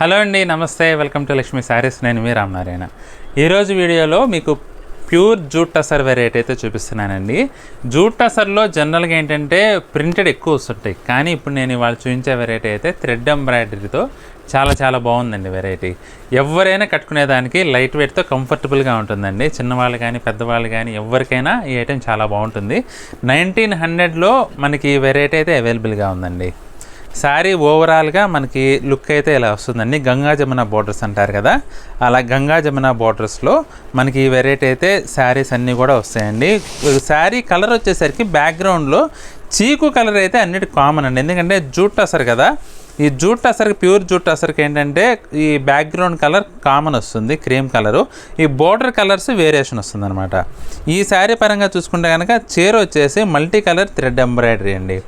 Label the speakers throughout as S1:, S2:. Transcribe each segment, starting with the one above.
S1: Hello అండి, నమస్తే. Welcome to Lakshmi saris. నేను మీ రామనారాయణ. ఈరోజు వీడియోలో మీకు ప్యూర్ జూట్ టసర్ వెరైటీ అయితే చూపిస్తున్నానండి. జూట్ టసర్లో జనరల్గా ఏంటంటే ప్రింటెడ్ ఎక్కువ వస్తుంటాయి, కానీ ఇప్పుడు నేను ఇవాళ చూపించే వెరైటీ అయితే థ్రెడ్ ఎంబ్రాయిడరీతో చాలా బాగుందండి. వెరైటీ ఎవరైనా కట్టుకునేదానికి లైట్ వెయిట్తో కంఫర్టబుల్గా ఉంటుందండి. చిన్నవాళ్ళు కానీ పెద్దవాళ్ళు కానీ ఎవరికైనా ఈ ఐటెం చాలా బాగుంటుంది. 1900లో మనకి ఈ వెరైటీ అయితే అవైలబుల్గా ఉందండి. శారీ ఓవరాల్గా మనకి లుక్ అయితే ఇలా వస్తుందండి. గంగా జమున బోర్డర్స్ అంటారు కదా, అలా గంగా జమున బోర్డర్స్లో మనకి ఈ వెరైటీ అయితే శారీస్ అన్నీ కూడా వస్తాయండి. శారీ కలర్ వచ్చేసరికి బ్యాక్గ్రౌండ్లో చీకు కలర్ అయితే అన్నిటి కామన్ అండి. ఎందుకంటే జూట్ టసర్ కదా, ఈ జూట్ టసర్కి ప్యూర్ జూట్ టసర్కి ఏంటంటే ఈ బ్యాక్గ్రౌండ్ కలర్ కామన్ వస్తుంది, క్రీమ్ కలరు. ఈ బోర్డర్ కలర్స్ వేరియేషన్ వస్తుంది అనమాట. ఈ శారీ పరంగా చూసుకుంటే కనుక చీర వచ్చేసి మల్టీ కలర్ థ్రెడ్ ఎంబ్రాయిడరీ అండి.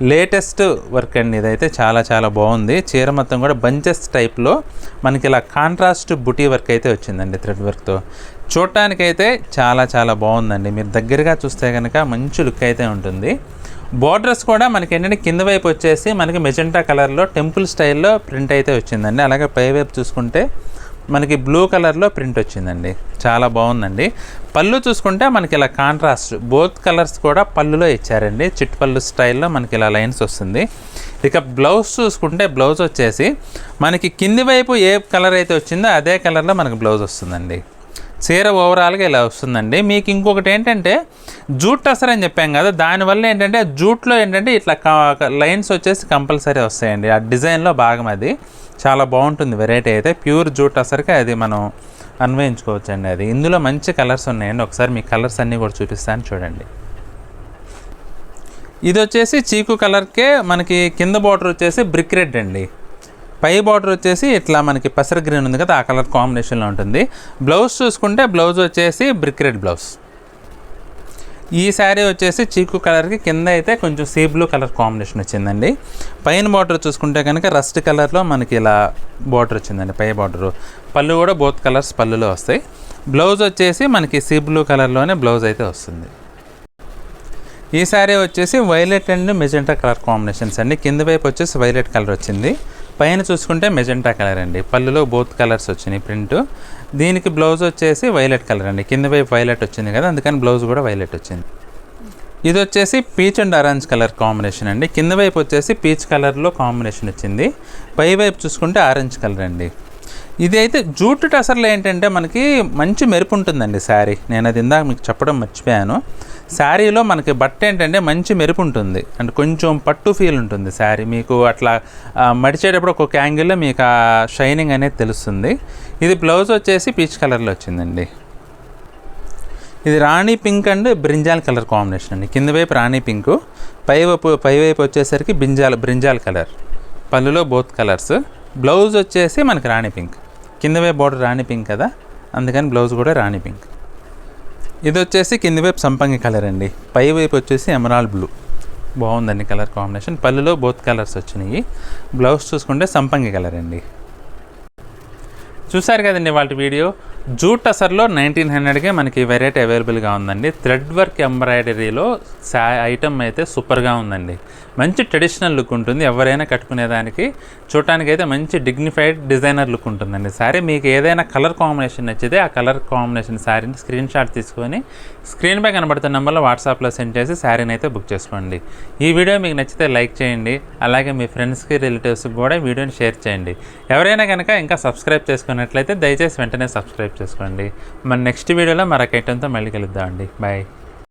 S1: లేటెస్ట్ వర్క్ అండి. ఇదైతే చాలా బాగుంది. చీర మొత్తం కూడా బంచెస్ టైప్లో మనకి ఇలా కాంట్రాస్ట్ బుటీ వర్క్ అయితే వచ్చిందండి థ్రెడ్ వర్క్తో. చూడటానికైతే చాలా బాగుందండి. మీరు దగ్గరగా చూస్తే కనుక మంచి లుక్ అయితే ఉంటుంది. బోర్డర్స్ కూడా మనకి ఏంటంటే కింద వైపు వచ్చేసి మనకి మెజెంటా కలర్లో టెంపుల్ స్టైల్లో ప్రింట్ అయితే వచ్చిందండి. అలాగే పై వైపు చూసుకుంటే మనకి బ్లూ కలర్లో ప్రింట్ వచ్చిందండి. చాలా బాగుందండి. పళ్ళు చూసుకుంటే మనకి ఇలా కాంట్రాస్ట్ బోత్ కలర్స్ కూడా పళ్ళులో ఇచ్చారండి. చిట్ పళ్ళు స్టైల్లో మనకి ఇలా లైన్స్ వస్తుంది. ఇక బ్లౌజ్ చూసుకుంటే బ్లౌజ్ వచ్చేసి మనకి కింది వైపు ఏ కలర్ అయితే వచ్చిందో అదే కలర్లో మనకి బ్లౌజ్ వస్తుందండి. చీర ఓవరాల్గా ఇలా వస్తుందండి. మీకు ఇంకొకటి ఏంటంటే జూట్ టసర్ అని చెప్పాం కదా, దానివల్ల ఏంటంటే జూట్లో ఏంటంటే ఇట్లా లైన్స్ వచ్చేసి కంపల్సరీ వస్తాయండి. ఆ డిజైన్లో భాగం అది. చాలా బాగుంటుంది వెరైటీ అయితే. ప్యూర్ జూట్ టసర్కి అది మనం అన్వయించుకోవచ్చండి. అది ఇందులో మంచి కలర్స్ ఉన్నాయండి. ఒకసారి మీ కలర్స్ అన్నీ కూడా చూపిస్తాను చూడండి. ఇది వచ్చేసి చీకు కలర్కే మనకి కింద బార్డర్ వచ్చేసి బ్రిక్ రెడ్ అండి. పై బార్డర్ వచ్చేసి ఇట్లా మనకి పసర గ్రీన్ ఉంది కదా, ఆ కలర్ కాంబినేషన్లో ఉంటుంది. బ్లౌజ్ చూసుకుంటే బ్లౌజ్ వచ్చేసి బ్రిక్ రెడ్ బ్లౌజ్. ఈ శారీ వచ్చేసి చీకు కలర్కి కింద అయితే కొంచెం సీ బ్లూ కలర్ కాంబినేషన్ వచ్చిందండి. పైన బార్డర్ చూసుకుంటే కనుక రస్ట్ కలర్లో మనకి ఇలా బార్డర్ వచ్చిందండి. పై బార్డరు పళ్ళు కూడా బోత్ కలర్స్ పళ్ళులో వస్తాయి. బ్లౌజ్ వచ్చేసి మనకి సీ బ్లూ కలర్లోనే బ్లౌజ్ అయితే వస్తుంది. ఈ శారీ వచ్చేసి violet and magenta colour combinations అండి. కింద వైపు వచ్చేసి వైలెట్ కలర్ వచ్చింది, పైన చూసుకుంటే మెజెంటా కలర్ అండి. పళ్ళులో బోత్ కలర్స్ వచ్చినాయి ప్రింట్. దీనికి బ్లౌజ్ వచ్చేసి వైలెట్ కలర్ అండి. కింద వైపు వైలెట్ వచ్చింది కదా, అందుకని బ్లౌజ్ కూడా వైలెట్ వచ్చింది. ఇది వచ్చేసి peach and orange colour combination అండి. కింద వైపు వచ్చేసి పీచ్ కలర్లో కాంబినేషన్ వచ్చింది, పై వైపు చూసుకుంటే ఆరెంజ్ కలర్ అండి. ఇది అయితే జూట్ టసర్లో ఏంటంటే మనకి మంచి మెరుపు ఉంటుందండి శారీ. నేను అది ఇందాక మీకు చెప్పడం మర్చిపోయాను. శారీలో మనకి బట్ట ఏంటంటే మంచి మెరుపు ఉంటుంది, అంటే కొంచెం పట్టు ఫీల్ ఉంటుంది శారీ. మీకు అట్లా మడిచేటప్పుడు ఒక్కొక్క యాంగిల్లో మీకు ఆ షైనింగ్ అనేది తెలుస్తుంది. ఇది బ్లౌజ్ వచ్చేసి పీచ్ కలర్లో వచ్చిందండి. ఇది rani pink and brinjal colour combination అండి. కింద వైపు రాణి పింకు, పై వైపు వచ్చేసరికి బ్రింజాల్ కలర్. పళ్ళులో బోత్ కలర్స్. బ్లౌజ్ వచ్చేసి మనకి రాణి పింక్. కింద వైపు బార్డర్ రాణి పింక్ కదా, అందుకని బ్లౌజ్ కూడా రాణి పింక్. ఇది వచ్చేసి కింద వైపు సంపంగి కలర్ అండి. పై వైపు వచ్చేసి ఎమరాల్డ్ బ్లూ. బాగుందండి కలర్ కాంబినేషన్. పళ్ళులో బోత్ కలర్స్ వచ్చినాయి. బ్లౌజ్ చూసుకుంటే సంపంగి కలర్ అండి. చూసారు కదండి వాళ్ళ వీడియో. జూట్ టసర్లో 1900కే మనకి వెరైటీ అవైలబుల్గా ఉందండి. థ్రెడ్ వర్క్ ఎంబ్రాయిడరీలో ఐటమ్ అయితే సూపర్గా ఉందండి. మంచి ట్రెడిషనల్ లుక్ ఉంటుంది. ఎవరైనా కట్టుకునేదానికి చూడటానికైతే మంచి డిగ్నిఫైడ్ డిజైనర్ లుక్ ఉంటుందండి. శారీ మీకు ఏదైనా కలర్ కాంబినేషన్ నచ్చితే ఆ కలర్ కాంబినేషన్ శారీని స్క్రీన్ షాట్ తీసుకొని స్క్రీన్పై కనబడుతున్న నెంబర్లో వాట్సాప్లో సెండ్ చేసి శారీని అయితే బుక్ చేసుకోండి. ఈ వీడియో మీకు నచ్చితే లైక్ చేయండి. అలాగే మీ ఫ్రెండ్స్కి రిలేటివ్స్కి కూడా వీడియోని షేర్ చేయండి. ఎవరైనా కనుక ఇంకా సబ్స్క్రైబ్ చేసుకున్నట్లయితే దయచేసి వెంటనే సబ్స్క్రైబ్ చేసుకోండి. మన నెక్స్ట్ వీడియోలో మరొక ఐటెంతో మళ్ళీ కలుద్దామండి. బాయ్.